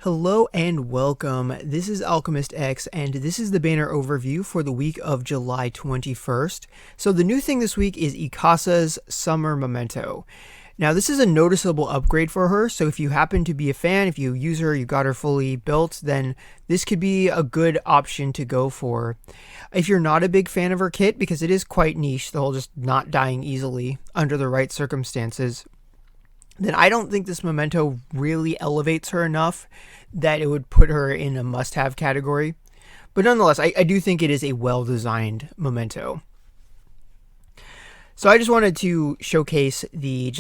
Hello and welcome. This is Alchemistexe, and this is the banner overview for the week of July 21st. So the new thing this week is Ikasa's Summer Memento. Now this is a noticeable upgrade for her, so if you happen to be a fan, if you use her, you got her fully built, then this could be a good option to go for. If you're not a big fan of her kit, because it is quite niche, the whole just not dying easily under the right circumstances, then I don't think this Memento really elevates her enough that it would put her in a must-have category. But nonetheless, I do think it is a well-designed Memento. So I just wanted to showcase the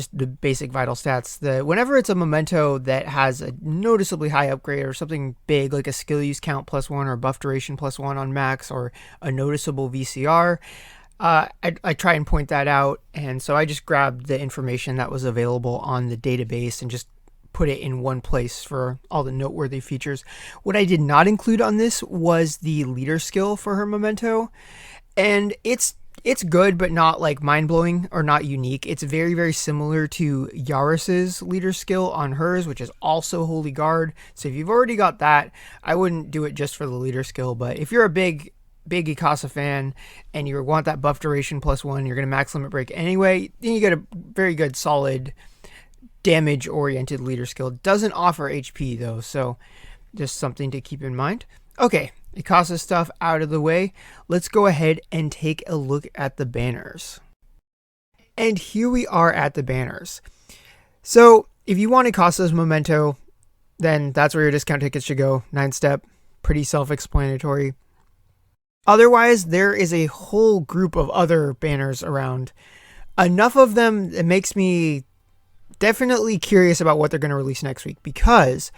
basic vital stats. Whenever it's a Memento that has a noticeably high upgrade or something big like a skill use count +1 or buff duration +1 on max or a noticeable VCR, I try and point that out, and so I just grabbed the information that was available on the database and just put it in one place for all the noteworthy features. What I did not include on this was the leader skill for her Memento, and it's good, but not like mind-blowing or not unique. It's very, very similar to Yaris's leader skill on hers, which is also Holy Guard. So if you've already got that, I wouldn't do it just for the leader skill, but if you're a big Ikasa fan and you want that buff duration +1, you're going to max limit break anyway, then you get a very good solid damage oriented leader skill. It doesn't offer HP though, so just something to keep in mind. Okay, Ikasa stuff out of the way, let's go ahead and take a look at the banners. And here we are at the banners. So if you want Ikasa's Memento, then that's where your discount tickets should go. 9-step, pretty self-explanatory. Otherwise, there is a whole group of other banners around. Enough of them, it makes me definitely curious about what they're going to release next week, because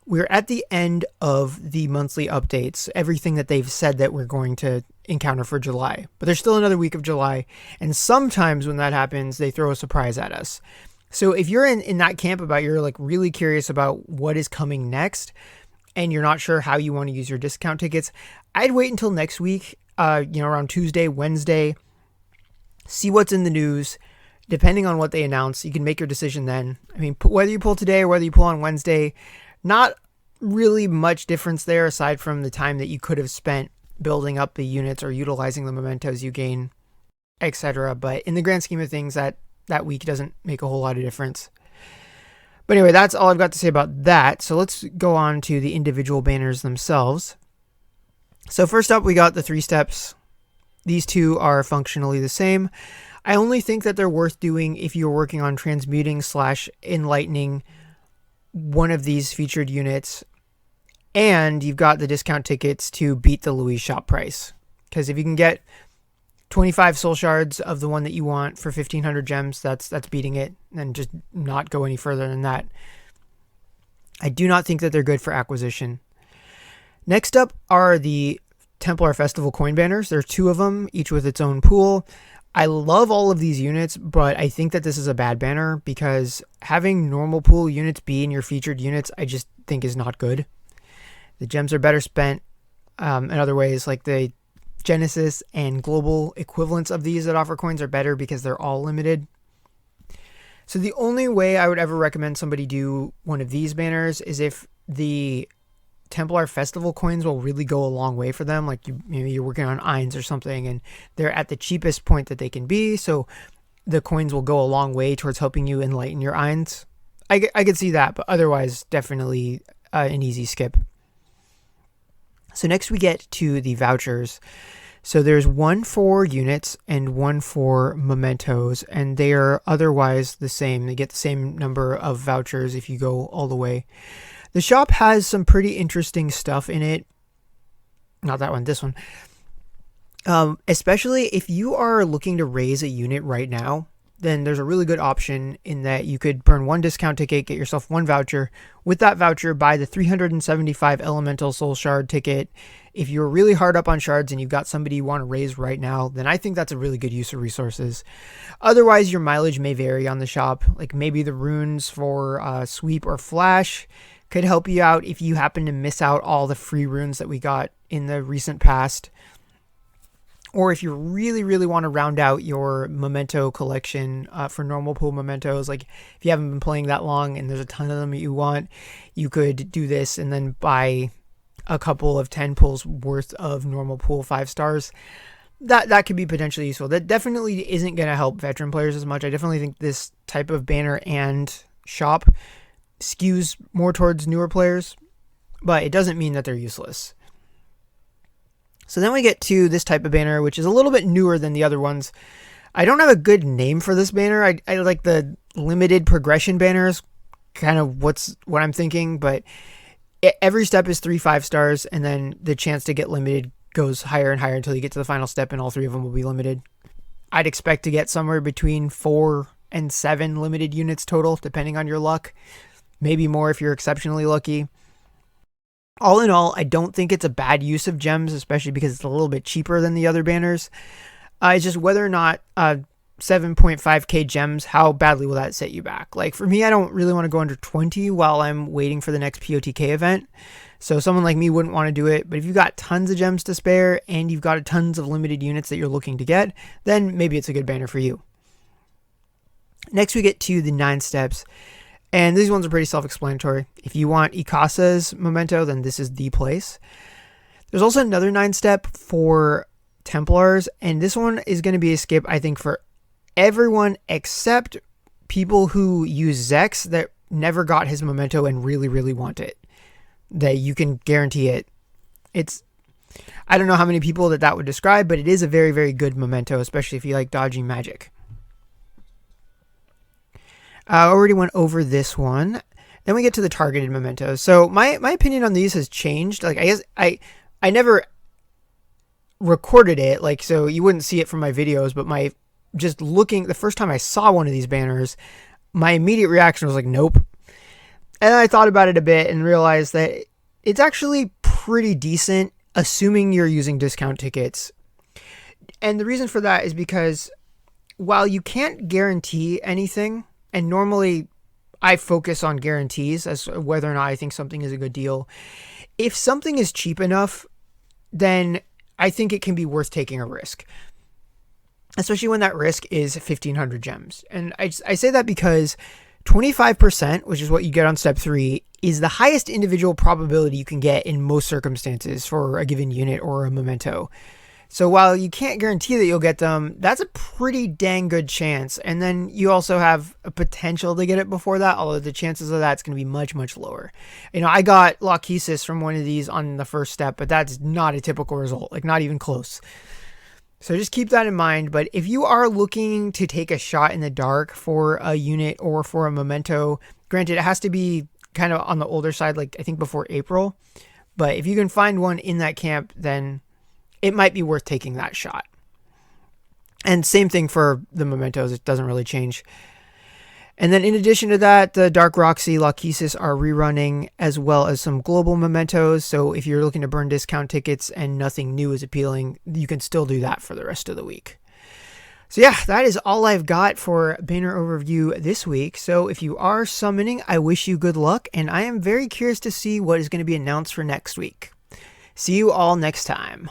we're at the end of the monthly updates, everything that they've said that we're going to encounter for July. But there's still another week of July, and sometimes when that happens, they throw a surprise at us. So if you're in that camp about you're like really curious about what is coming next, and you're not sure how you want to use your discount tickets, I'd wait until next week, around Tuesday, Wednesday, see what's in the news. Depending on what they announce, you can make your decision then. I mean, whether you pull today or whether you pull on Wednesday, not really much difference there aside from the time that you could have spent building up the units or utilizing the mementos you gain, etc. But in the grand scheme of things, that week doesn't make a whole lot of difference. But anyway, that's all I've got to say about that. So let's go on to the individual banners themselves. So first up, we got the 3 steps. These two are functionally the same. I only think that they're worth doing if you're working on transmuting/enlightening one of these featured units, and you've got the discount tickets to beat the Louise shop price. Because if you can get 25 soul shards of the one that you want for 1,500 gems, that's beating it, and just not go any further than that. I do not think that they're good for acquisition. Next up are the Templar Festival coin banners. There are 2 of them, each with its own pool. I love all of these units, but I think that this is a bad banner because having normal pool units be in your featured units, I just think is not good. The gems are better spent in other ways, like the Genesis and global equivalents of these that offer coins are better because they're all limited. So the only way I would ever recommend somebody do one of these banners is if the Templar Festival coins will really go a long way for them. Like maybe you're working on Eins or something and they're at the cheapest point that they can be. So the coins will go a long way towards helping you enlighten your Eins. I could see that, but otherwise definitely an easy skip. So next we get to the vouchers. So there's one for units and one for mementos, and they are otherwise the same. They get the same number of vouchers if you go all the way. The shop has some pretty interesting stuff in it. Not that one, this one. Especially if you are looking to raise a unit right now, then there's a really good option in that you could burn 1 discount ticket, get yourself 1 voucher. With that voucher, buy the 375 Elemental Soul Shard ticket. If you're really hard up on shards and you've got somebody you want to raise right now, then I think that's a really good use of resources. Otherwise, your mileage may vary on the shop. Like maybe the runes for sweep or flash could help you out if you happen to miss out all the free runes that we got in the recent past. Or if you really want to round out your memento collection for normal pool mementos, like if you haven't been playing that long and there's a ton of them you want, you could do this and then buy a couple of 10 pulls worth of normal pool 5 stars. That could be potentially useful. That definitely isn't going to help veteran players as much. I definitely think this type of banner and shop skews more towards newer players, but it doesn't mean that they're useless. So then we get to this type of banner, which is a little bit newer than the other ones. I don't have a good name for this banner. I like the limited progression banners, kind of what I'm thinking, but every step is 3 5 stars, and then the chance to get limited goes higher and higher until you get to the final step, and all 3 of them will be limited. I'd expect to get somewhere between 4 and 7 limited units total, depending on your luck. Maybe more if you're exceptionally lucky. All in all, I don't think it's a bad use of gems, especially because it's a little bit cheaper than the other banners. It's just whether or not 7.5k gems, how badly will that set you back? Like for me, I don't really want to go under 20 while I'm waiting for the next POTK event. So someone like me wouldn't want to do it. But if you've got tons of gems to spare and you've got tons of limited units that you're looking to get, then maybe it's a good banner for you. Next, we get to the 9 steps. And these ones are pretty self-explanatory. If you want Ikasa's Memento, then this is the place. There's also another 9-step for Templars, and this one is going to be a skip, I think, for everyone except people who use Zex that never got his Memento and really want it. That you can guarantee it. I don't know how many people that would describe, but it is a very good Memento, especially if you like dodging magic. I already went over this one. Then we get to the targeted mementos. So my opinion on these has changed. Like I guess I never recorded it, like so you wouldn't see it from my videos, but the first time I saw one of these banners, my immediate reaction was like, nope. And I thought about it a bit and realized that it's actually pretty decent, assuming you're using discount tickets. And the reason for that is because while you can't guarantee anything, and normally I focus on guarantees as whether or not I think something is a good deal. If something is cheap enough, then I think it can be worth taking a risk. Especially when that risk is 1,500 gems. And I say that because 25%, which is what you get on step 3, is the highest individual probability you can get in most circumstances for a given unit or a memento. So while you can't guarantee that you'll get them, that's a pretty dang good chance. And then you also have a potential to get it before that, although the chances of that's going to be much lower. You know, I got Alchemistexe from one of these on the first step, but that's not a typical result, like not even close. So just keep that in mind. But if you are looking to take a shot in the dark for a unit or for a memento, granted, it has to be kind of on the older side, like I think before April. But if you can find one in that camp, then it might be worth taking that shot. And same thing for the mementos. It doesn't really change. And then in addition to that, the Dark Roxy Alchemistexe are rerunning, as well as some global mementos. So if you're looking to burn discount tickets and nothing new is appealing, you can still do that for the rest of the week. So yeah, that is all I've got for banner overview this week. So if you are summoning, I wish you good luck, and I am very curious to see what is going to be announced for next week. See you all next time.